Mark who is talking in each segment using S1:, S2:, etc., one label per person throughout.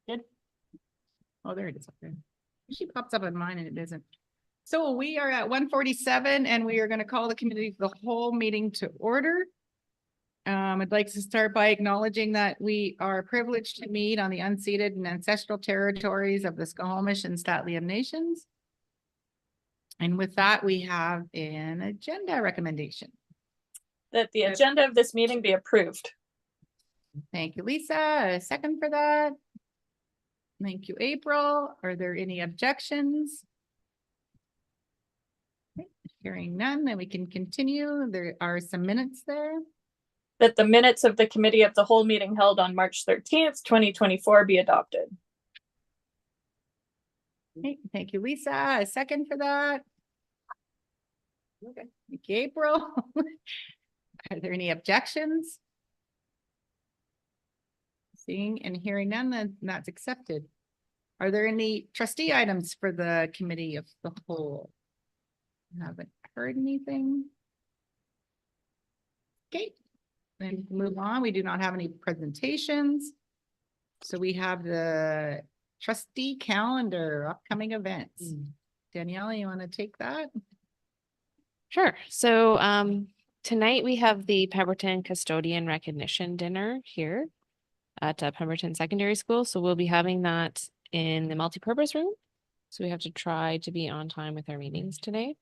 S1: Good. Oh, there it is up there. She pops up on mine and it isn't. So we are at 1:47 and we are going to call the committee of the whole meeting to order. I'd like to start by acknowledging that we are privileged to meet on the unceded and ancestral territories of the Squamish and St'át'imc nations. And with that, we have an agenda recommendation.
S2: That the agenda of this meeting be approved.
S1: Thank you, Lisa. A second for that. Thank you, April. Are there any objections? Okay, hearing none, then we can continue. There are some minutes there.
S2: That the minutes of the committee of the whole meeting held on March 13th, 2024 be adopted.
S1: Okay, thank you, Lisa. A second for that. Okay, thank you, April. Are there any objections? Seeing and hearing none, then that's accepted. Are there any trustee items for the committee of the whole? Haven't heard anything. Okay, then move on. We do not have any presentations. So we have the trustee calendar, upcoming events. Danielle, you want to take that?
S3: Sure. So tonight we have the Pemberton Custodian Recognition Dinner here at Pemberton Secondary School. So we'll be having that in the multipurpose room. So we have to try to be on time with our meetings today.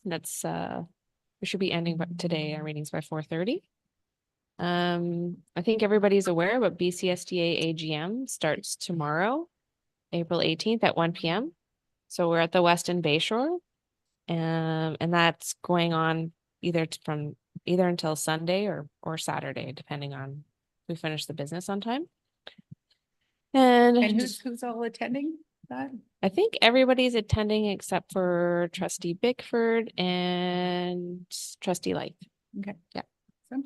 S3: That's we should be ending today our meetings by 4:30. I think everybody's aware, but BCSDA AGM starts tomorrow, April 18th at 1 p.m. So we're at the Weston Bayshore. And that's going on either until Sunday or Saturday, depending on if we finish the business on time. And
S1: who's all attending that?
S3: I think everybody's attending except for Trustee Bickford and Trustee Light.
S1: Okay.
S3: Yeah.
S1: So.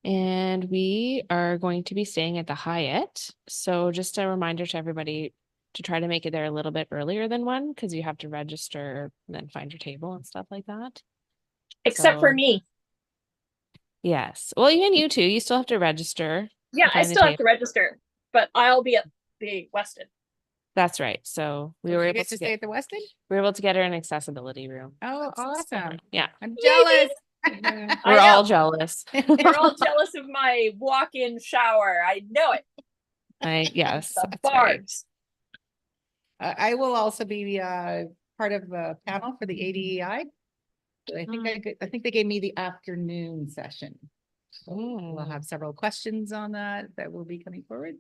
S3: And we are going to be staying at the Hyatt. So just a reminder to everybody to try to make it there a little bit earlier than 1, because you have to register and then find your table and stuff like that.
S2: Except for me.
S3: Yes. Well, even you too. You still have to register.
S2: Yeah, I still have to register, but I'll be at the Weston.
S3: That's right. So we were able to
S1: stay at the Weston?
S3: We were able to get her an accessibility room.
S1: Oh, awesome.
S3: Yeah.
S1: I'm jealous.
S3: We're all jealous.
S2: We're all jealous of my walk-in shower. I know it.
S3: Yes.
S2: The bars.
S1: Right. I will also be part of the panel for the ADEI. I think they gave me the afternoon session. So we'll have several questions on that will be coming forward.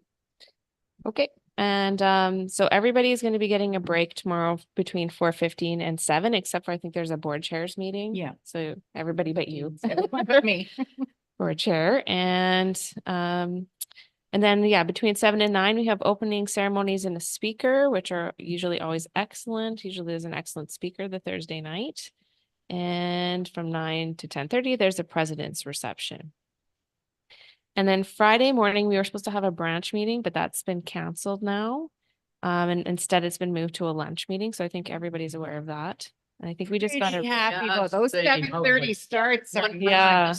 S3: Okay. And so everybody's going to be getting a break tomorrow between 4:15 and 7, except for I think there's a board chairs meeting.
S1: Yeah.
S3: So everybody but you.
S1: Everyone but me.
S3: Board chair. And then, yeah, between 7 and 9, we have opening ceremonies and a speaker, which are usually always excellent. Usually there's an excellent speaker the Thursday night. And from 9 to 10:30, there's a president's reception. And then Friday morning, we were supposed to have a branch meeting, but that's been canceled now. And instead it's been moved to a lunch meeting. So I think everybody's aware of that. And I think we just got to
S1: happy about those 7:30 starts.
S3: Yeah.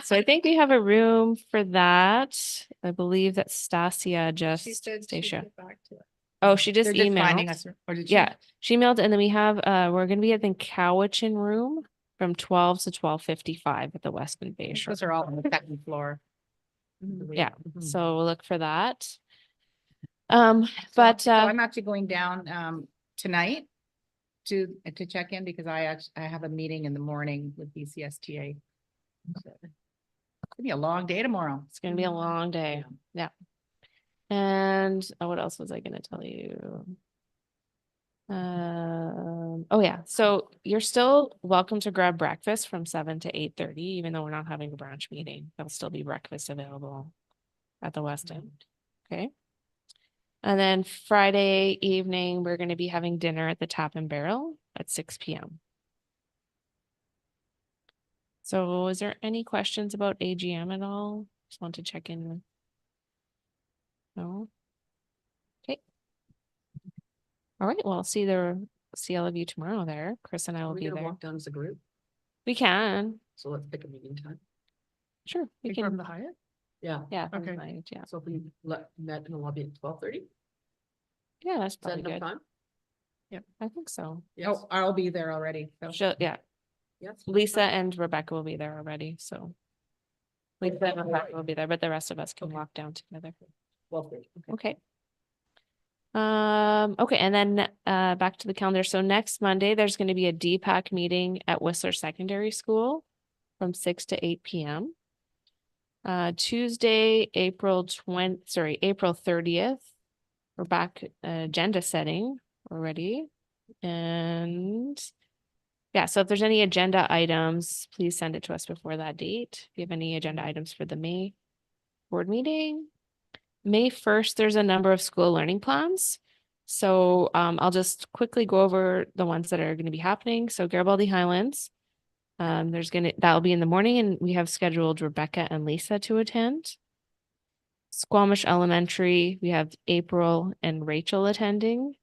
S3: So I think we have a room for that. I believe that Stasia just
S1: She said
S3: stay
S1: she'd
S3: sure.
S1: get back to it.
S3: Oh, she just
S1: They're just finding
S3: emailed.
S1: us, or did she?
S3: Yeah, she emailed, and then we have we're gonna be at the Cowichan room from 12 to 12:55 at the Weston Bayshore.
S1: Those are all on the second floor.
S3: Yeah, so we'll look for that.
S1: So I'm actually going down tonight to check in because I have a meeting in the morning with BCSTA. So it's gonna be a long day tomorrow.
S3: It's gonna be a long day. Yeah. And what else was I gonna tell you? Oh yeah, so you're still welcome to grab breakfast from 7 to 8:30, even though we're not having a branch meeting. There'll still be breakfast available at the West End. Okay. And then Friday evening, we're going to be having dinner at the Tap and Barrel at 6 p.m. So is there any questions about AGM at all? Just want to check in. No. Okay. All right. Well, I'll see all of you tomorrow there. Chris and I will be there.
S4: Walk down as a group.
S3: We can.
S4: So let's pick a meeting time.
S3: Sure. We can.
S4: From the Hyatt? Yeah,
S3: Yeah. from
S1: Okay.
S3: nine, Yeah,
S4: so if we met in the lobby at 12:30,
S3: yeah, that's
S4: is that
S3: probably
S4: enough
S3: good.
S4: time?
S3: I think so.
S4: Yes,
S1: Oh, I'll be there already. So.
S3: Yeah,
S4: yes.
S3: Lisa and Rebecca will be there already, so. Lisa and Rebecca will be there, but the rest of us can
S4: Okay.
S3: walk down together.
S4: 12:30, okay.
S3: Okay. Okay, and then back to the calendar. So next Monday, there's going to be a DPAC meeting at Whistler Secondary School from 6 to 8 p.m. Tuesday, April 30th. We're back agenda setting already. And yeah, so if there's any agenda items, please send it to us before that date. If you have any agenda items for the May board meeting. May 1st, there's a number of school learning plans. So I'll just quickly go over the ones that are going to be happening. So Garibaldi Highlands, that'll be in the morning, and we have scheduled Rebecca and Lisa to attend. Squamish Elementary, we have April and Rachel attending.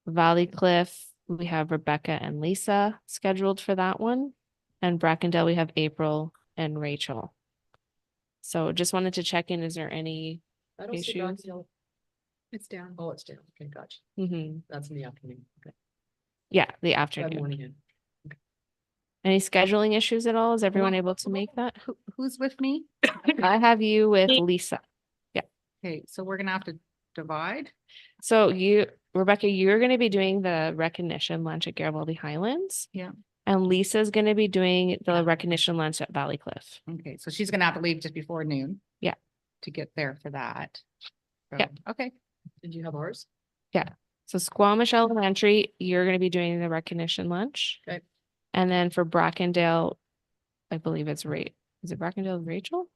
S3: Valley Cliff, we have Rebecca and Lisa scheduled for that one. And Brackendale, we have April and Rachel. So just wanted to check in, is there any
S4: I don't see
S3: issues?
S4: Brackendale.
S1: It's down.
S4: Oh, it's down, okay, gotcha,
S3: Mhm.
S4: that's in the afternoon, okay.
S3: Yeah, the
S4: That
S3: afternoon.
S4: morning in.
S3: Any scheduling issues at all? Is everyone able to make that?
S1: Who's with me?
S3: I have you with
S2: Me.
S3: Lisa.
S1: Okay, so we're gonna have to divide.
S3: So Rebecca, you're going to be doing the recognition lunch at Garibaldi Highlands.
S1: Yeah.
S3: And Lisa's going to be doing the recognition lunch at Valley Cliff.
S1: Okay, so she's gonna have to leave just before noon.
S3: Yeah.
S1: To get there for that. So,
S3: Yeah.
S1: Okay,
S4: Did you have ours?
S3: So Squamish Elementary, you're going to be doing the recognition lunch.
S4: Okay.
S3: And then for Brackendale, I believe it's is it Brackendale and Rachel?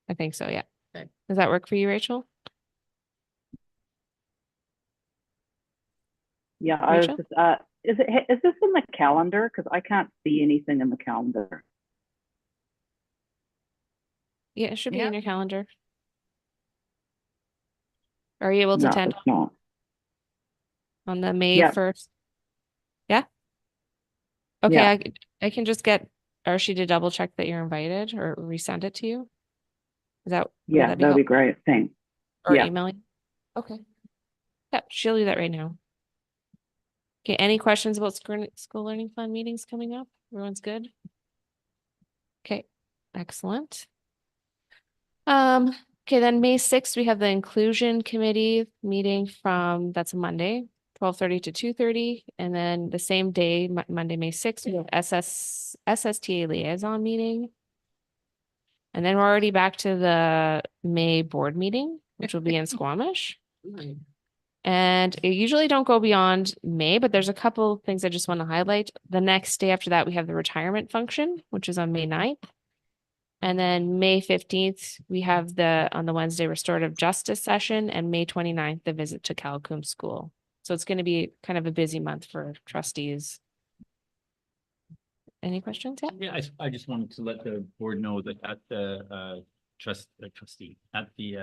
S3: I think so, yeah.
S4: Okay.
S3: Does that work for you, Rachel?
S5: Yeah, I was
S3: Rachel?
S5: just, is this in the calendar? Because I can't see anything in the calendar.
S3: Yeah, it should be
S1: Yeah.
S3: in your calendar. Are you able to
S5: No,
S3: attend
S5: it's not.
S3: on the May
S5: Yeah.
S3: 1st? Yeah? Okay,
S5: Yeah.
S3: I can just get Archie to double check that you're invited or resend it to you. Would
S5: Yeah,
S3: that
S5: that'd be
S3: helpful?
S5: great. Thanks.
S3: Or
S5: yeah.
S3: emailing? Okay. Yeah, she'll do that right now. Okay, any questions about school learning plan meetings coming up? Everyone's good? Okay, excellent. Okay, then May 6th, we have the inclusion committee meeting that's a Monday, 12:30 to 2:30. And then the same day, Monday, May 6th, we have SSTA liaison meeting. And then we're already back to the May board meeting, which will be in Squamish.
S4: Right.
S3: And it usually don't go beyond May, but there's a couple things I just want to highlight. The next day after that, we have the retirement function, which is on May 9th. And then May 15th, we have on the Wednesday, restorative justice session, and May 29th, the visit to Calcum School. So it's going to be kind of a busy month for trustees. Any questions? Yeah.
S6: Yeah, I just wanted to let the board know that at the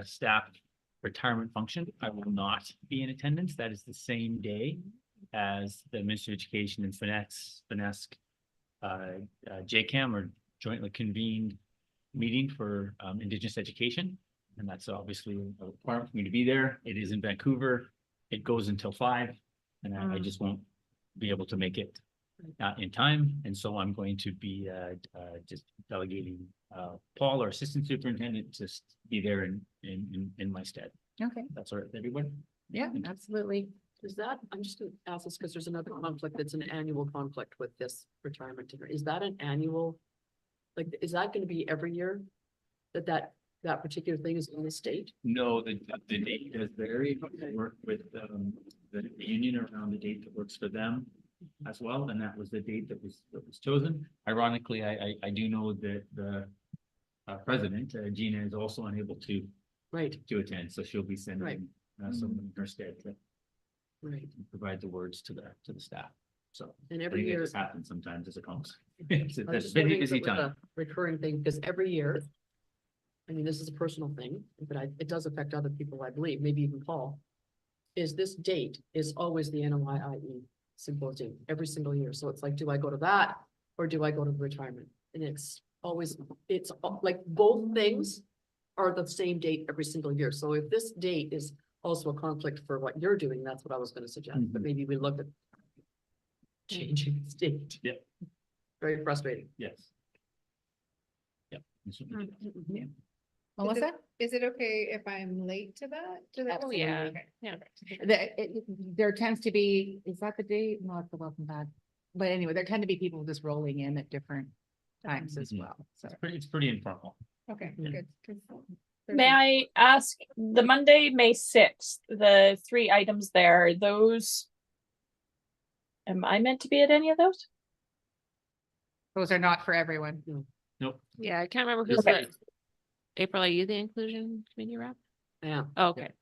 S6: staff retirement function, I will not be in attendance. That is the same day as the Ministry of Education and FNESC, JCAM, or jointly convened meeting for Indigenous education. And that's obviously a requirement for me to be there. It is in Vancouver. It goes until 5, and I just won't be able to make it in time. And so I'm going to be just delegating Paul, our assistant superintendent, to be there in my stead.
S1: okay,
S6: That's all right with everyone?
S1: yeah, absolutely.
S4: Is that, I'm just gonna ask this because there's another conflict that's an annual conflict with this retirement dinner. Is that an annual? Like, is that gonna be every year? That particular thing is in the state?
S6: No, the date does vary. I work with the union around the date that works for them as well, and that was the date that was chosen. Ironically, I do know that the president, Gina, is also unable to
S4: Right,
S6: attend, so she'll be sending someone in her stead to
S4: right.
S6: provide the words to the staff. So
S4: And
S6: I
S4: every
S6: think it
S4: year.
S6: just happens sometimes as it comes. It's a
S4: I was just
S6: busy,
S4: wondering if
S6: busy
S4: it was
S6: time.
S4: a recurring thing, because every year, I mean, this is a personal thing, but it does affect other people, I believe, maybe even Paul. Is this date is always the NOIIE symposium every single year. So it's like, do I go to that or do I go to the retirement? And it's always, like both things are the same date every single year. So if this date is also a conflict for what you're doing, that's what I was gonna suggest, but
S6: Mhm.
S4: maybe we look at changing this date.
S6: Yep.
S4: Very frustrating.
S6: Yes. Yep. we certainly do.
S1: Yeah. Melissa?
S7: Is it okay if I'm late to that? To that?
S3: Oh, yeah.
S7: Okay.
S3: Yeah.
S1: There tends to be, is that the date? No, it's the welcome back. But anyway, there tend to be people just rolling in at different times as
S6: Mhm.
S1: well, so.
S6: It's pretty informal.
S7: Okay,
S6: Yeah.
S7: good. 'Cause
S2: May I ask, the Monday, May 6th, the 3 items there, those. Am I meant to be at any of those?
S1: Those are not for everyone.
S6: Nope.
S3: Yeah, I can't remember who's
S6: Okay.
S3: the, April, are you the inclusion committee rep?
S4: Yeah.
S3: Oh, okay.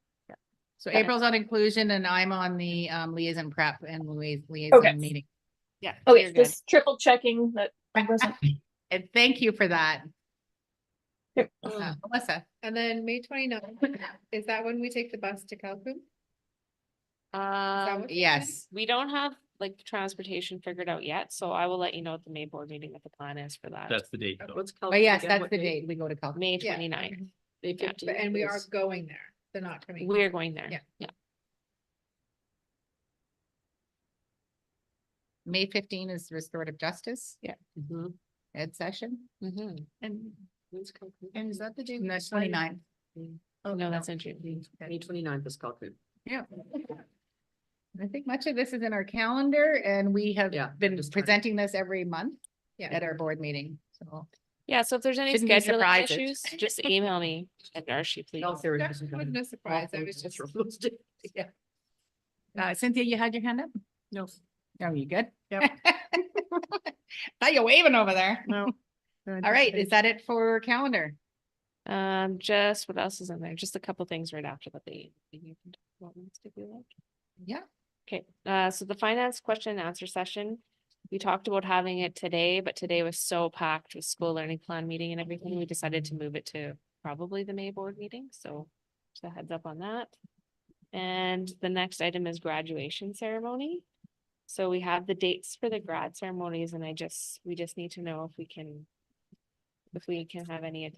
S1: So
S2: Okay.
S1: April's on inclusion and I'm on the liaison prep and liaison meeting. Yeah. so
S2: Okay,
S1: you're good.
S2: just triple checking that I wasn't.
S1: And thank you for that.
S2: Yep.
S1: Melissa,
S7: And then May 29th, is that when we take the bus to Calhoun? what's
S1: yes,
S3: We don't have like transportation figured out yet, so I will let you know at the May board meeting what the plan is for that.
S6: That's the date. though.
S4: What's
S1: but yes,
S4: again,
S1: that's
S4: what
S1: the
S4: date?
S1: date we go to Calhoun.
S3: May
S7: Yeah,
S3: 29th.
S4: May
S3: Yeah.
S4: 15th
S7: And we are
S4: is-
S7: going there. They're not coming.
S3: We're going there.
S7: Yeah.
S3: Yeah.
S1: May 15 is restorative justice.
S3: Yeah.
S4: Mhm.
S1: Ed session.
S3: Mhm.
S1: And,
S4: When's Calhoun?
S1: and is that the date? That's 29.
S3: Oh, no, that's in June.
S4: May 29th is Calhoun.
S1: Yeah. I think much of this is in our calendar and we have
S4: Yeah,
S1: been
S4: just trying-
S1: presenting this every month
S7: Yeah.
S1: at our board meeting, so.
S3: Yeah, so if there's any
S1: Shouldn't be
S3: scheduling
S1: surprises.
S3: issues, just email me at Darcy, please.
S4: No, there
S7: That
S4: isn't
S7: wasn't
S4: any.
S7: a surprise. I
S4: Awful
S7: was just,
S4: from those days.
S1: Yeah. Cynthia, you had your hand up?
S4: No.
S1: Oh, you good?
S7: Yep.
S1: Thought you waving over there.
S7: no.
S1: All right, is that it for calendar?
S3: Just what else is in there? Just a couple things right after that they you can talk about next if you like.
S1: Yeah.
S3: Okay, so the finance question and answer session, we talked about having it today, but today was so packed with school learning plan meeting and everything, we decided to move it to probably the May board meeting, so just a heads up on that. And the next item is graduation ceremony. So we have the dates for the grad ceremonies and we just need to know if we can have any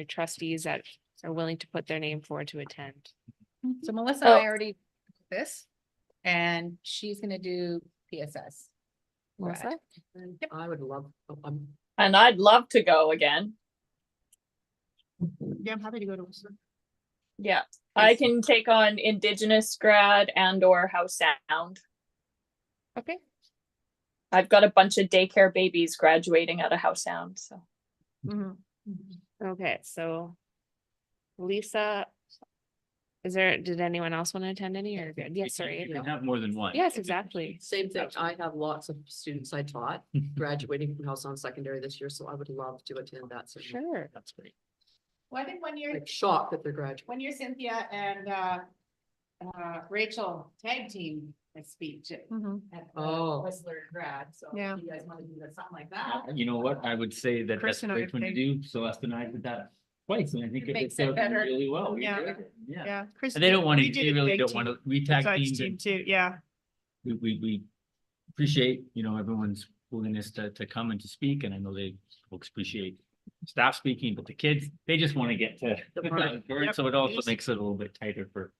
S3: trustees that are willing to put their name forward to attend.
S1: So Melissa, and I
S2: Oh.
S1: already did this, and she's gonna do PSS.
S3: Melissa?
S4: And I would love,
S2: And I'd love to go again.
S1: Yeah, I'm happy to go to.
S2: Yeah, I can take on Indigenous grad and or House Sound.
S1: Okay.
S2: I've got a bunch of daycare babies graduating out of House Sound, so.
S3: Okay, so Lisa, did anyone else want to attend any or good? Yes, sorry.
S6: You
S3: April.
S6: can have more than one.
S3: Yes, exactly.
S4: same thing. I have lots of students I taught graduating from House on Secondary this year, so I would love to attend that. ceremony.
S3: Sure.
S6: That's great.
S1: Well, I think when you're,
S4: Like shocked that they're graduating.
S1: when you're Cynthia and Rachel tag team a speech at
S4: Oh.
S1: Whistler grad, so
S7: Yeah.
S1: if you guys wanna do something like that.
S6: You know what? I would say that that's
S7: Chris and I
S6: great when you
S7: think-
S6: do. Celeste and I did that twice and I think
S1: It
S6: it
S1: makes
S6: worked
S1: it
S6: out
S1: better.
S6: really well. We
S7: Yeah.
S6: enjoyed it. Yeah.
S7: Yeah. Chris
S6: And they don't
S7: did-
S6: want
S7: we
S6: to,
S7: did
S6: they
S7: a
S6: really
S7: big
S6: don't
S7: team
S6: want to, we tag
S7: besides
S6: team.
S7: team too, yeah.
S6: We appreciate, everyone's willingness to come and to speak, and I know folks appreciate staff speaking, but the kids, they just want to get to.
S4: The part.
S6: Right, so it also makes it a little bit tighter for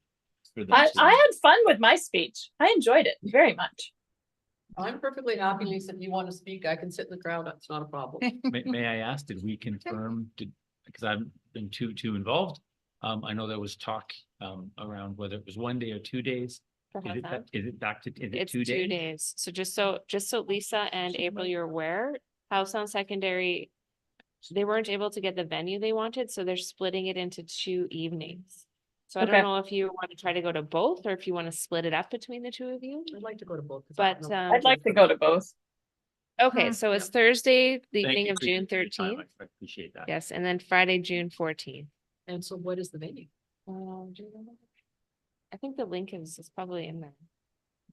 S6: them.
S2: I
S6: too.
S2: had fun with my speech. I enjoyed it very much.
S4: I'm perfectly happy, Lisa, if you want to speak, I can sit in the crowd, that's not a problem.
S6: May I ask, did we confirm, because I've been too involved? I know there was talk around whether it was 1 day or 2 days.
S3: For
S6: Is
S3: House
S6: it,
S3: Sound.
S6: is it back to, is it
S3: It's
S6: 2
S3: 2
S6: days?
S3: days. So just so Lisa and April, you're aware, House on Secondary, they weren't able to get the venue they wanted, so they're splitting it into 2 evenings. So I
S2: Okay.
S3: don't know if you want to try to go to both or if you want to split it up between the 2 of you.
S4: I'd like to go to both. 'cause I don't
S3: But,
S4: know.
S2: I'd like to go to both.
S3: Okay,
S7: Mhm.
S3: so it's Thursday, the
S6: Thank
S3: evening
S6: you,
S3: of
S6: Chrissy,
S3: June
S6: for your time.
S3: 13th.
S6: I appreciate that.
S3: Yes, and then Friday, June 14th.
S4: And so what is the venue?
S3: Do you remember? I think the link is probably in there.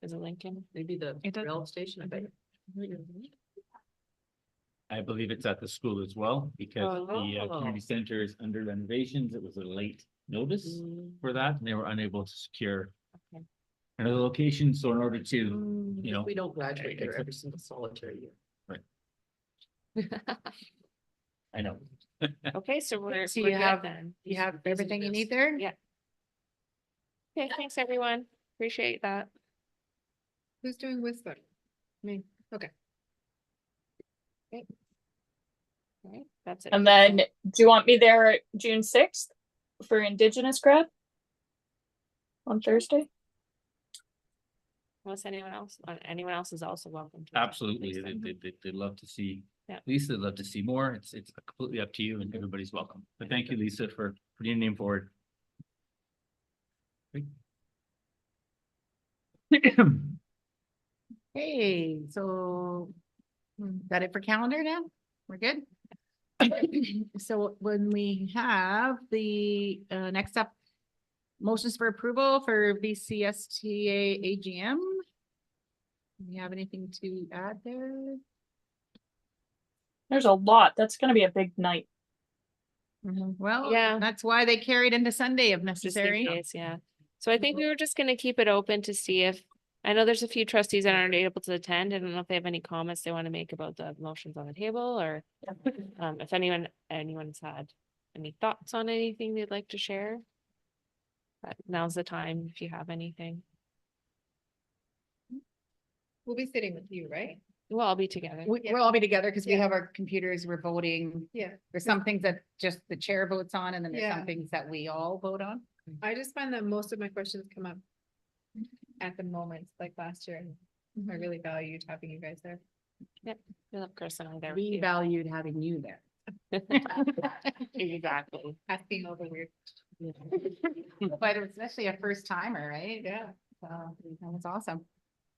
S3: Is a link in?
S4: Maybe the
S7: It does-
S4: rail station, I bet.
S6: I believe it's at the school as well, because the
S4: Oh.
S6: community center is under renovations. It was a late notice for that, and they were unable to secure
S3: Okay.
S6: another location, so in order to, you know,
S4: We don't graduate there
S6: Except-
S4: every single solitary year.
S6: I know,
S3: Okay, so we're.
S1: So
S3: we're
S1: you
S3: good
S1: have-
S3: then.
S1: You have everything you need there?
S3: Yeah. Okay, thanks, everyone. Appreciate that.
S7: Who's doing Whistler? Me. Okay.
S3: All right, that's it.
S2: And
S3: for
S2: then,
S3: tonight.
S2: do you want me there June 6th for Indigenous grad? On Thursday?
S3: Unless anyone else is also welcome. to attend,
S6: Absolutely,
S3: Lisa.
S6: they'd love to see.
S3: Yeah.
S6: Lisa, they'd love to see more. It's completely up to you and everybody's welcome. But thank you, Lisa, for putting your name forward.
S1: Hey, so got it for calendar now? We're good? So when we have the next up, motions for approval for BCSTA AGM. Do you have anything to add there?
S2: There's a lot. That's gonna be a big night.
S1: Well,
S3: Yeah.
S1: that's why they carried into Sunday if
S3: Just in
S1: necessary.
S3: case, yeah. So I think we were just gonna keep it open to see if, I know there's a few trustees that aren't able to attend. I don't know if they have any comments they want to make about the motions on the table or if anyone's had any thoughts on anything they'd like to share. But now's the time if you have anything.
S7: We'll be sitting with you, right?
S3: We'll all be together.
S1: We'll all be together because we
S7: Yeah.
S1: have our computers, we're voting.
S7: Yeah.
S1: There's some things that just the chair votes on and then there's
S7: Yeah.
S1: some things that we all vote on.
S7: I just find that most of my questions come up at the moment, like last year. And I really valued having you guys there.
S3: We love Chris and I there. with
S1: We
S3: you.
S1: valued having you there.
S3: Exactly.
S7: Asking all the weird.
S1: But especially a first timer, right?
S7: Yeah.
S1: So that was awesome.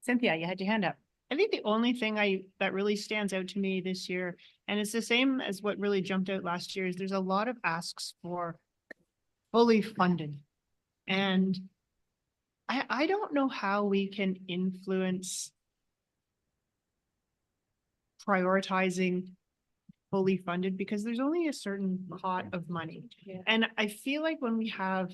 S1: Cynthia, you had your hand up.
S8: I think the only thing that really stands out to me this year, and it's the same as what really jumped out last year, is there's a lot of asks for fully funded. And I don't know how we can influence prioritizing fully funded because there's only a certain pot of money.
S3: Yeah.
S8: And I feel like when we have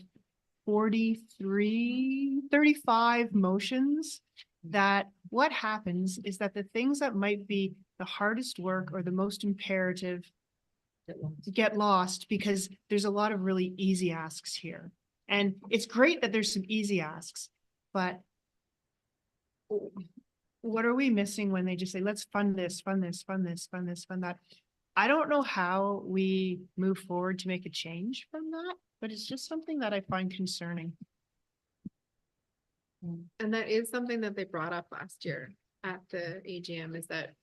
S8: 35 motions, that what happens is that the things that might be the hardest work or the most imperative get lost because there's a lot of really easy asks here. And it's great that there's some easy asks, but what are we missing when they just say, let's fund this, fund this, fund this, fund this, fund that? I don't know how we move forward to make a change from that, but it's just something that I find concerning.
S7: And that is something that they brought up last year at the AGM is that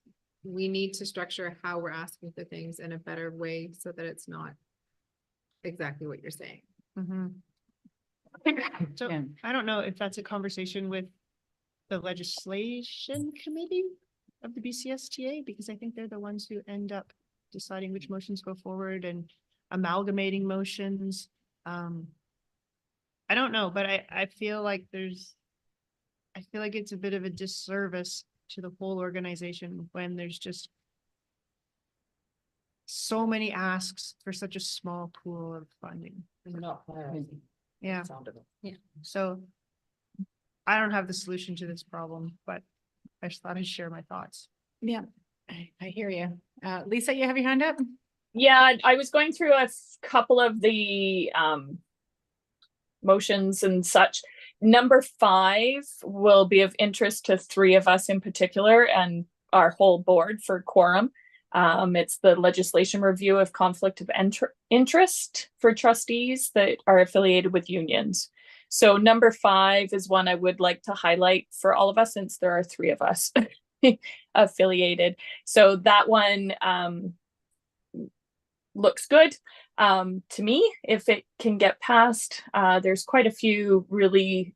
S7: we need to structure how we're asking for things in a better way so that it's not exactly what you're saying.
S8: So
S1: Yeah.
S8: I don't know if that's a conversation with the legislation committee of the BCSTA, because I think they're the ones who end up deciding which motions go forward and amalgamating motions. I don't know, but I feel like it's a bit of a disservice to the whole organization when there's just so many asks for such a small pool of funding. Yeah,
S4: Sound of it.
S8: so I don't have the solution to this problem, but I just thought I'd share my thoughts.
S1: Yeah, I hear you. Lisa, you have your hand up?
S2: Yeah, I was going through a couple of the motions and such. Number 5 will be of interest to 3 of us in particular and our whole board for quorum. It's the legislation review of conflict of interest for trustees that are affiliated with unions. So number 5 is one I would like to highlight for all of us since there are 3 of us affiliated. So that one looks good to me if it can get passed. There's quite a few really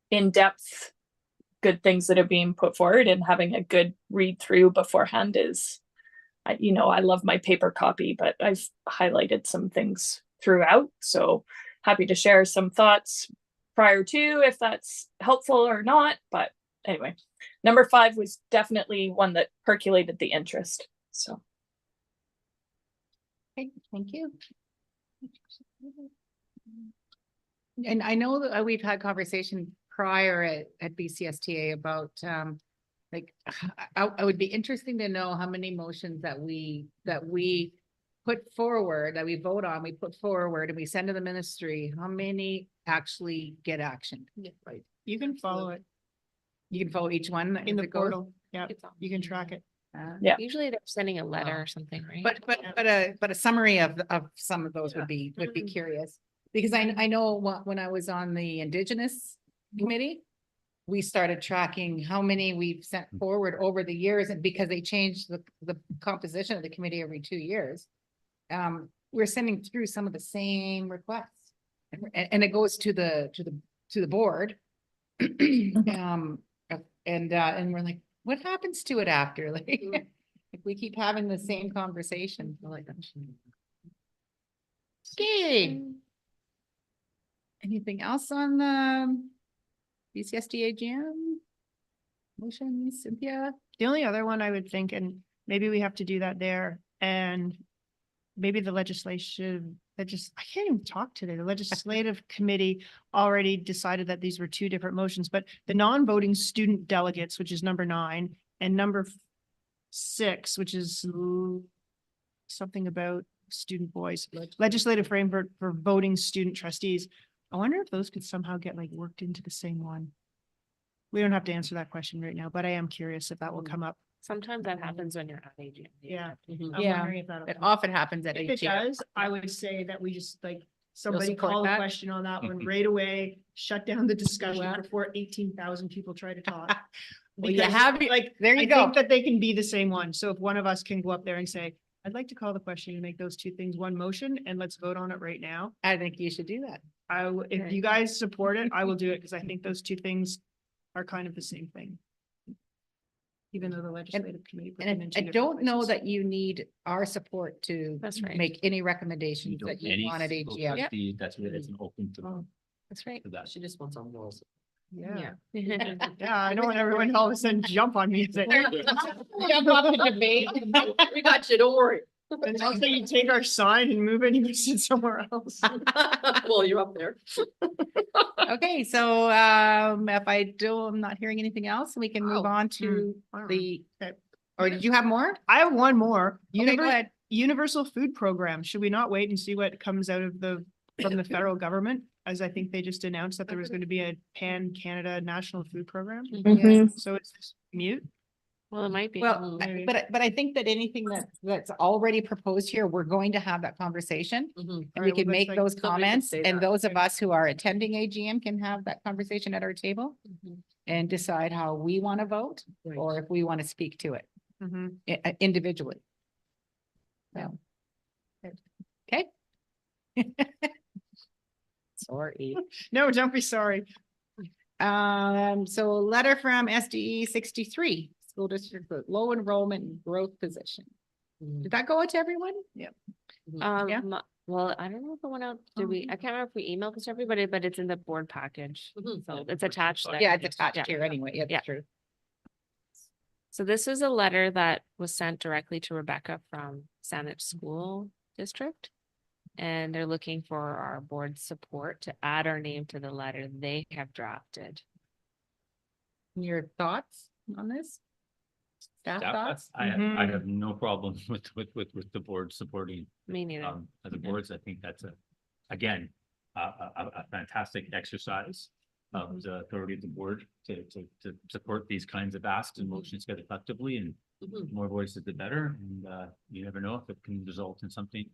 S2: in-depth good things that are being put forward, and having a good read through beforehand is, I love my paper copy, but I've highlighted some things throughout. So happy to share some thoughts prior to if that's helpful or not. But anyway, number 5 was definitely one that percolated the interest. So.
S1: Okay, thank you. And I know that we've had conversation prior at BCSTA about like, I would be interesting to know how many motions that we put forward, that we vote on, we put forward and we send to the ministry, how many actually get action?
S4: Yeah, right.
S8: You can follow it
S1: You can follow each one
S8: in
S1: as
S8: the
S1: it goes?
S8: portal. Yeah, you can track it.
S2: Yeah.
S3: Usually they're sending a letter or something, right?
S1: But a summary of some of those would be
S8: Mm-hmm.
S1: curious. Because I know when I was on the Indigenous committee, we started tracking how many we've sent forward over the years, and because they changed the composition of the committee every 2 years. We're sending through some of the same requests. And it goes to the board. And we're like, what happens to it after? Like, if we keep having the same conversation.
S4: I like that.
S1: Okay. Anything else on the BCSD AGM? Motion, Cynthia?
S8: The only other one I would think, and maybe we have to do that there, and maybe the legislation, I can't even talk today. The legislative committee already decided that these were two different motions, but the non-voting student delegates, which is number 9, and number 6, which is something about student voice, legislative framework for voting student trustees. I wonder if those could somehow get like worked into the same one. We don't have to answer that question right now, but I am curious if that will come up.
S3: Sometimes that happens when you're at AGM.
S8: Yeah.
S4: Mhm.
S8: I'm
S1: Yeah,
S8: wondering if that'll
S1: It
S8: come up.
S1: often happens at
S8: If it
S1: AGM.
S8: does, I would say that we just like, somebody
S1: support
S8: call a
S1: that?
S8: question on that one right away, shut down the discussion
S1: Yeah.
S8: before 18,000 people try to talk.
S1: Well, you
S8: Because,
S1: have,
S8: like,
S1: there you
S8: I
S1: go.
S8: think that they can be the same one. So if one of us can go up there and say, I'd like to call the question and make those two things one motion and let's vote on it right now.
S1: I think you should do that.
S8: If
S1: Okay.
S8: you guys support it, I will do it because I think those two things are kind of the same thing. Even though the legislative committee. put them
S1: And
S8: in
S1: I
S8: two different
S1: don't know
S8: places.
S1: that you need our support to
S3: That's right.
S1: make any
S6: You
S1: recommendations
S6: don't-
S1: that you
S6: any
S1: want at
S6: single
S1: AGM.
S6: trustee, that's where it's an open to
S3: That's right.
S6: to that.
S4: She just wants on walls.
S8: Yeah,
S7: Yeah.
S8: yeah, I don't want everyone all of a sudden jump on me and say,
S1: Jump off the debate.
S4: We got you, don't worry.
S8: and also you take our sign and move it and you sit somewhere else.
S4: Well, you're up there.
S1: Okay, so if I'm not hearing anything else, we can move
S8: Oh,
S1: on to
S8: All right.
S1: the,
S8: Okay.
S1: or did you have more?
S8: I have one more.
S1: Okay, go ahead.
S8: Universal food program. Should we not wait and see what comes out of from the federal government? As I think they just announced that there was going to be a pan-Canada national food program.
S2: Mhm.
S8: So it's mute.
S3: Well, it might be.
S1: Well,
S8: maybe.
S1: but I think that anything that's already proposed here, we're going to have that conversation.
S4: Mhm.
S1: And we
S8: Alright,
S1: can
S8: well, let's,
S1: make
S8: like,
S1: those
S4: somebody can
S1: comments,
S4: say
S1: and
S4: that.
S1: those of us who are attending AGM can have that conversation at our table
S4: Mhm.
S1: and decide how we want to vote,
S4: Right.
S1: or if we want to speak to it
S8: Mhm.
S1: individually. So. Okay. Sorry.
S8: No, don't be sorry.
S1: So letter from SDE 63, school district with low enrollment and growth position.
S4: Mhm.
S1: Did that go out to everyone?
S3: Yeah.
S1: Well,
S3: I don't know if it went out, I can't remember if we emailed this to everybody, but it's in the board package.
S4: Mhm.
S3: So it's attached there.
S1: Yeah, it's attached
S3: Yeah.
S1: here anyway. Yeah,
S3: Yeah.
S1: that's true.
S3: So this is a letter that was sent directly to Rebecca from Saanich School District. And they're looking for our board support to add our name to the letter they have drafted.
S1: Your thoughts on this? Staff thoughts?
S6: I
S8: Mhm.
S6: have no problem with the board supporting
S3: Me neither.
S6: other
S3: Okay.
S6: boards. I think that's again, a fantastic exercise of the authority of the board to support these kinds of asks and motions get effectively, and
S4: Mhm.
S6: the more voices, the better. And you never know if it can result in something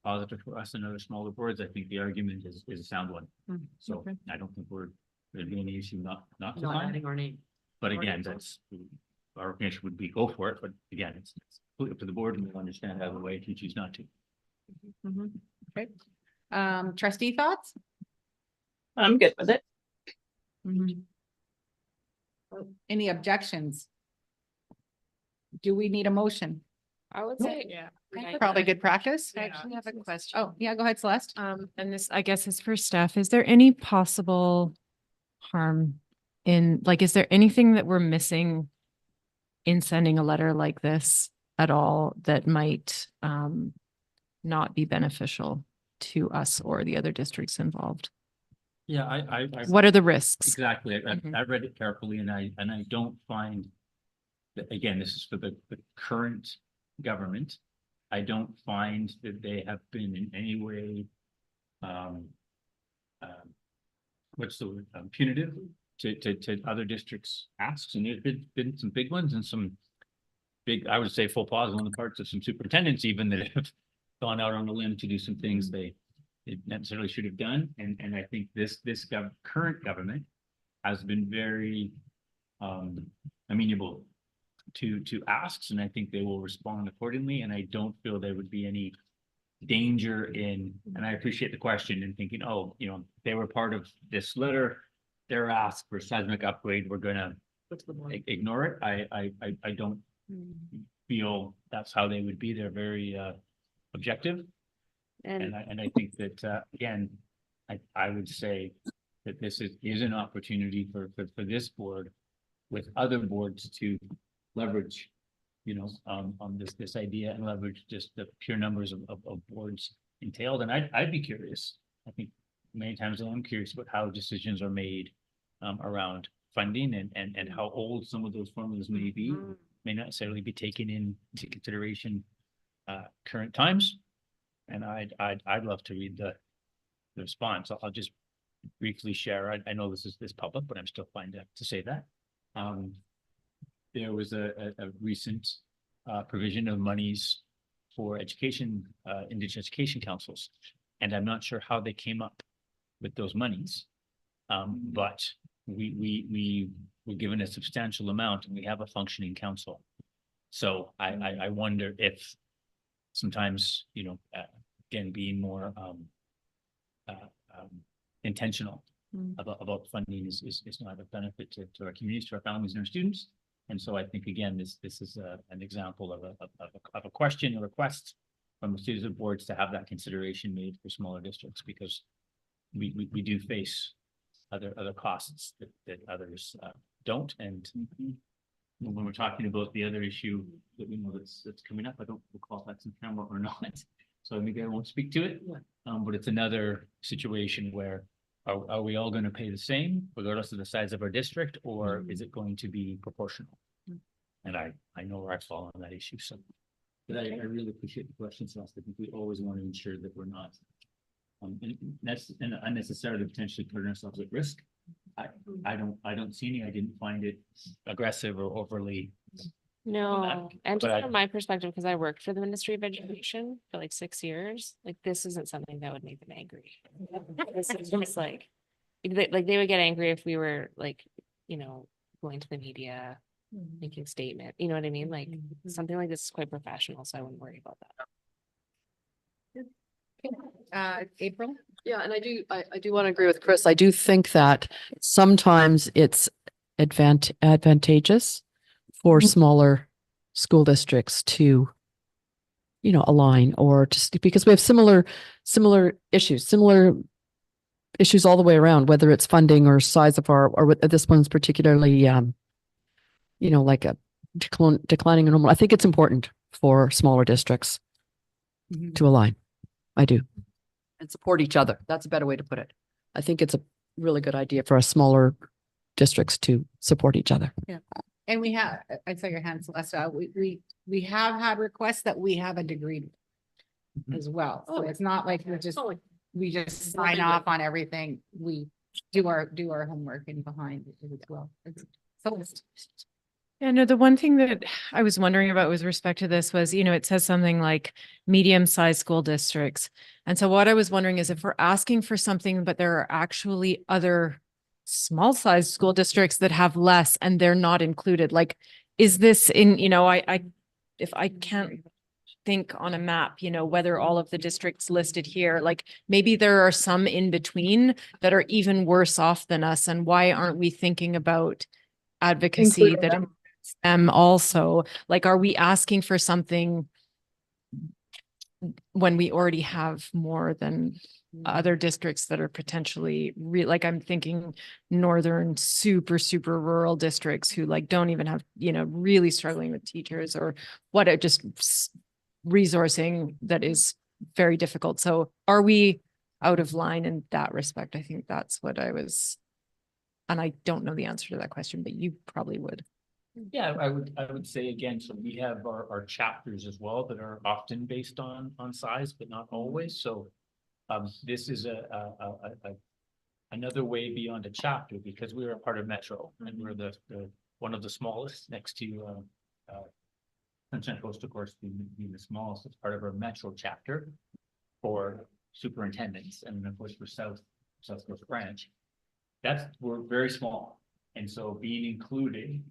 S6: positive for us and other smaller boards. I think the argument is a sound one.
S8: Mhm.
S6: So
S8: Okay.
S6: I don't think there'd be any issue not to
S4: Not
S6: find.
S4: adding our name.
S6: But
S4: Or
S6: again,
S4: names on.
S6: that's, our opinion would be go for it, but again, it's completely up to the board and we'll understand either way if you choose not to.
S1: Mhm. Okay. Trustee thoughts?
S2: I'm good with it.
S8: Mhm.
S1: Any objections? Do we need a motion?
S3: I would say.
S8: Yeah.
S1: Probably good practice.
S8: Yeah.
S7: I actually have a question.
S1: Oh, yeah, go ahead, Celeste.
S7: And this, I guess, is for staff. Is there any possible harm is there anything that we're missing in sending a letter like this at all that might not be beneficial to us or the other districts involved?
S6: Yeah, I.
S7: What are the risks?
S6: Exactly.
S7: Mhm.
S6: I read it carefully and I don't find that, again, this is for the current government. I don't find that they have been in any way, what's the word, punitive to other districts' asks, and there's been some big ones and some big, I would say, faux pas on the parts of some superintendents even that have gone out on a limb to do some things they necessarily should have done, and I think this current government has been very amenable to asks, and I think they will respond accordingly, and I don't feel there would be any danger in, and I appreciate the question and thinking, oh, you know, they were part of this letter, their ask for seismic upgrade, we're gonna
S4: What's the one?
S6: ignore it. I don't feel that's how they would be. They're very objective.
S3: And
S6: And I think that again, I would say that this is an opportunity for this board with other boards to leverage, you know, on this idea and leverage just the pure numbers of boards entailed. And I'd be curious. I think many times I'm curious about how decisions are made around funding and how old some of those formulas may be, may not necessarily be taken into consideration current times. And I'd love to read the response. I'll just briefly share. I know this is public, but I'm still fine to say that. There was a recent provision of monies for education, Indigenous education councils, and I'm not sure how they came up with those monies. But we were given a substantial amount, and we have a functioning council. So I wonder if sometimes, you know, again, being more intentional about funding is not a benefit to our communities, to our families and our students. And so I think, again, this is an example of a question, a request from the citizen boards to have that consideration made for smaller districts, because we do face other costs that others don't. And when we're talking about the other issue that we know that's coming up, I don't recall if that's in camera or not, so maybe I won't speak to it. But it's another situation where are we all going to pay the same regardless of the size of our district, or is it going to be proportional? And I know where I fall on that issue. So, but I really appreciate the question, Celeste. I think we always want to ensure that we're not unnecessarily potentially putting ourselves at risk. I don't see any. I didn't find it aggressive or overly.
S3: no, and
S6: but
S3: just
S6: I-
S3: from my perspective, because I worked for the Ministry of Education for like 6 years, like this isn't something that would make them angry. This is just like they would get angry if we were like, you know, going to the media, making a statement, you know what I mean? Like something like this is quite professional, so I wouldn't worry about that.
S1: April?
S4: Yeah, and I do want to agree with Chris. I do think that sometimes it's advantageous for smaller school districts to, you know, align or just because we have similar issues all the way around, whether it's funding or size of our, or this one's particularly, you know, like a declining enrollment. I think it's important for smaller districts to align. I do. And support each other. That's a better way to put it. I think it's a really good idea for our smaller districts to support each other.
S1: And we have, I saw your hand, Celeste, we have had requests that we haven't agreed with as well. So it's not like we just sign off on everything. We do our homework and behind it as well. Celeste.
S9: Yeah, no, the one thing that I was wondering about with respect to this was, you know, it says something like medium-sized school districts. And so what I was wondering is if we're asking for something, but there are actually other small-sized school districts that have less and they're not included, like, is this in, you know, if I can't think on a map, you know, whether all of the districts listed here, like maybe there are some in between that are even worse off than us. And why aren't we thinking about advocacy that also, like, are we asking for something when we already have more than other districts that are potentially like I'm thinking northern super rural districts who like don't even have, you know, really struggling with teachers or what it just resourcing that is very difficult. So are we out of line in that respect? I think that's what I was, and I don't know the answer to that question, but you probably would.
S6: Yeah, I would say again, so we have our chapters as well that are often based on size, but not always, so. This is another way beyond a chapter, because we are a part of Metro, and we're the one of the smallest next to Sunshine Coast, of course, being the smallest. It's part of our Metro chapter for superintendents, and then of course for South Coast branch. We're very small, and so being included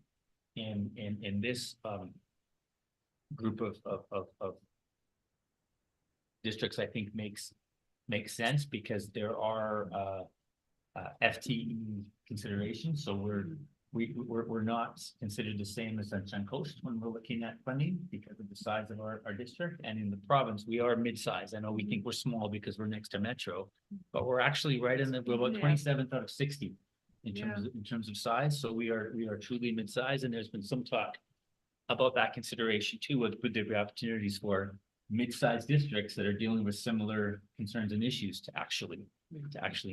S6: in this group of districts, I think makes sense, because there are FTE considerations, so we're not considered the same as Sunshine Coast when we're looking at funding because of the size of our district, and in the province, we are mid-size. I know we think we're small because we're next to Metro, but we're actually right in we're about 27th out of 60 in terms of size, so we are truly mid-size, and there's been some talk about that consideration too, would there be opportunities for mid-sized districts that are dealing with similar concerns and issues to actually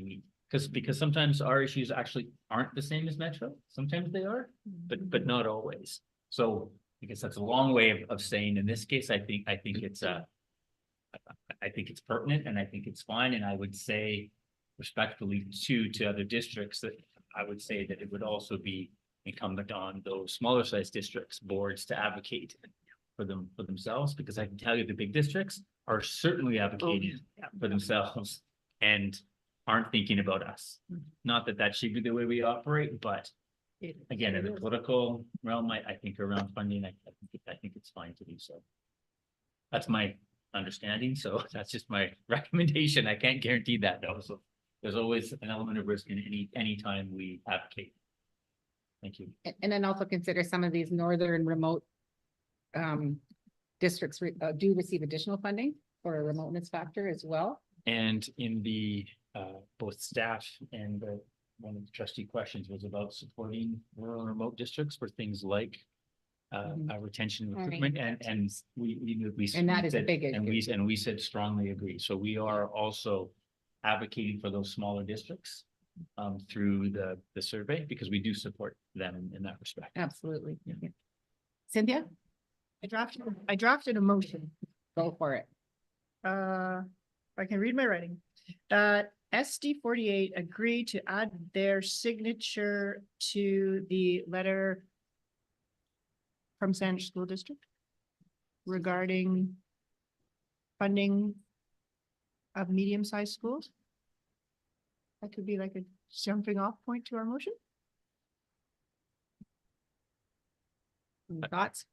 S6: meet. Because sometimes our issues actually aren't the same as Metro. Sometimes they are, but not always. So I guess that's a long way of saying, in this case, I think it's I think it's pertinent, and I think it's fine. And I would say respectfully to other districts that I would say that it would also be incumbent on those smaller sized districts boards to advocate for themselves, because I can tell you the big districts are certainly advocating for themselves and aren't thinking about us. Not that should be the way we operate, but again, in the political realm, I think around funding, I think it's fine to do so. That's my understanding, so that's just my recommendation. I can't guarantee that though, so there's always an element of risk in any time we advocate. Thank you.
S1: And then also consider some of these northern remote districts do receive additional funding for a remoteness factor as well.
S6: And in the both staff and one of the trustee questions was about supporting rural and remote districts for things like retention and recruitment, and we
S1: And that is a
S6: said-
S1: big issue.
S6: and we said strongly agree. So we are also advocating for those smaller districts through the survey, because we do support them in that respect.
S1: Absolutely. Cynthia,
S8: I drafted a motion.
S1: go for it.
S8: If I can read my writing, SD 48 agreed to add their signature to the letter from Saanich School District regarding funding of medium-sized schools. That could be like a jumping off point to our motion.
S1: Thoughts?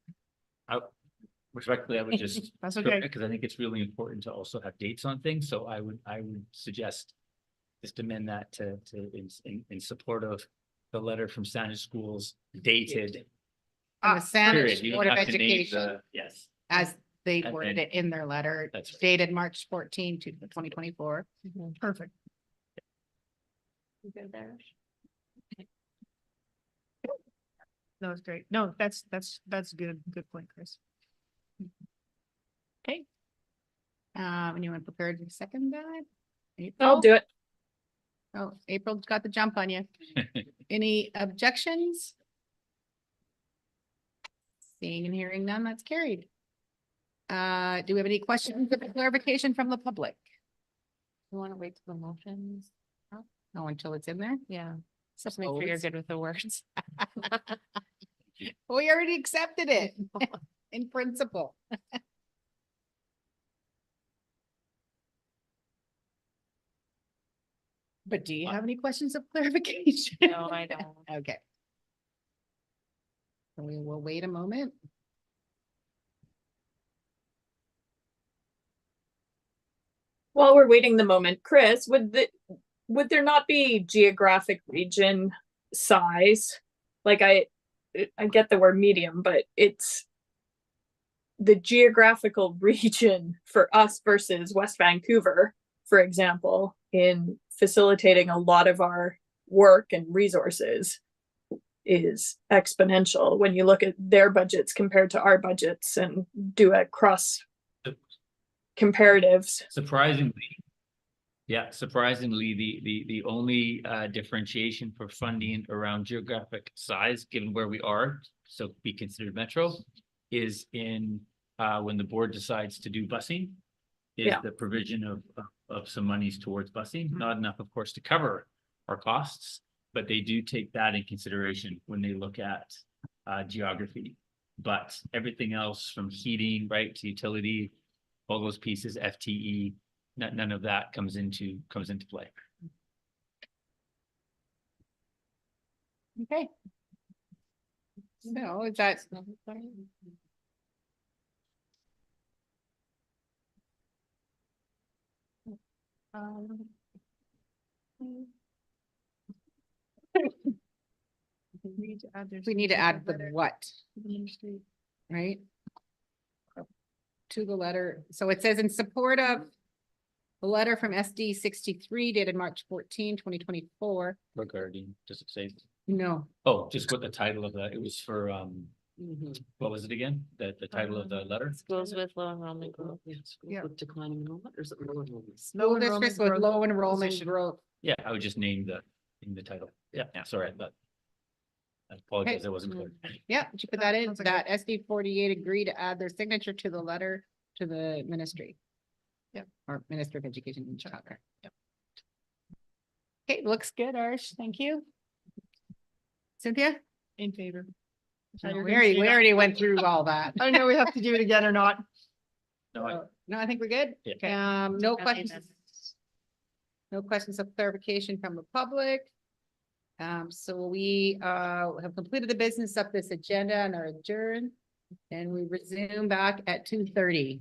S6: Respectfully, I would just.
S8: That's okay.
S6: Because I think it's really important to also have dates on things, so I would suggest just amend that to in support of the letter from Saanich Schools dated.
S1: On the
S6: Period.
S1: Saanich
S6: You don't
S1: Board of
S6: have to name
S1: Education,
S6: yes,
S1: as they
S6: And-
S1: worded it in their letter,
S6: that's right.
S1: dated March 14 to 2024.
S8: Perfect. That was great. No, that's good. Good point, Chris.
S1: Anyone prepared to second that?
S2: I'll
S1: April?
S2: do it.
S1: Oh, April's got the jump on you. Any objections? Seeing and hearing none, that's carried. Do we have any questions or clarification from the public?
S3: You want to wait till the motions?
S1: No, until it's in there?
S3: Yeah. Just make sure you're
S1: Suppose.
S3: good with the words.
S1: We already accepted it in principle. But do you have any questions of clarification?
S3: No, I don't.
S1: Okay. So we will wait a moment.
S2: While we're waiting the moment, Chris, would there not be geographic region size? Like I get the word medium, but it's the geographical region for us versus West Vancouver, for example, in facilitating a lot of our work and resources is exponential when you look at their budgets compared to our budgets and do a cross comparatives.
S6: Surprisingly, Yeah, surprisingly, the only differentiation for funding around geographic size, given where we are, so be considered metro, is in when the board decides to do busing. Is
S2: Yeah.
S6: the provision of some monies towards busing, not enough, of course, to cover our costs. But they do take that in consideration when they look at geography. But everything else from heating, right, to utility, all those pieces, FTE, none of that comes into play.
S1: Okay. So is that? We need to add the what, right? To the letter. So it says in support of the letter from SD 63 dated March 14, 2024.
S6: Regarding, does it say?
S1: No,
S6: Oh, just what the title of that, it was for,
S4: Mhm.
S6: what was it again? The title of the letter?
S3: Schools with low enrollment growth.
S4: Yeah, schools
S8: Yeah.
S4: with declining enrollment, or is it low enrollment?
S1: school districts with low enrollment
S8: position.
S1: growth.
S6: Yeah, I would just name the title. Yeah, sorry, but I apologize, I wasn't clear.
S1: Yeah, did you put that in?
S8: Sounds like
S1: That SD 48 agree to add their signature to the letter to the ministry.
S8: Yep.
S1: Or Minister of Education and Childcare. Yep. Okay, looks good, Arsh. Thank you. Cynthia?
S8: In favor.
S1: We already went through all that.
S8: I don't know we have to do it again or not.
S6: No,
S1: No, I think we're good.
S6: Yeah.
S1: No
S3: Okay,
S1: questions.
S3: then.
S1: No questions of clarification from the public. So we have completed the business of this agenda and are adjourned. And we resume back at 2:30.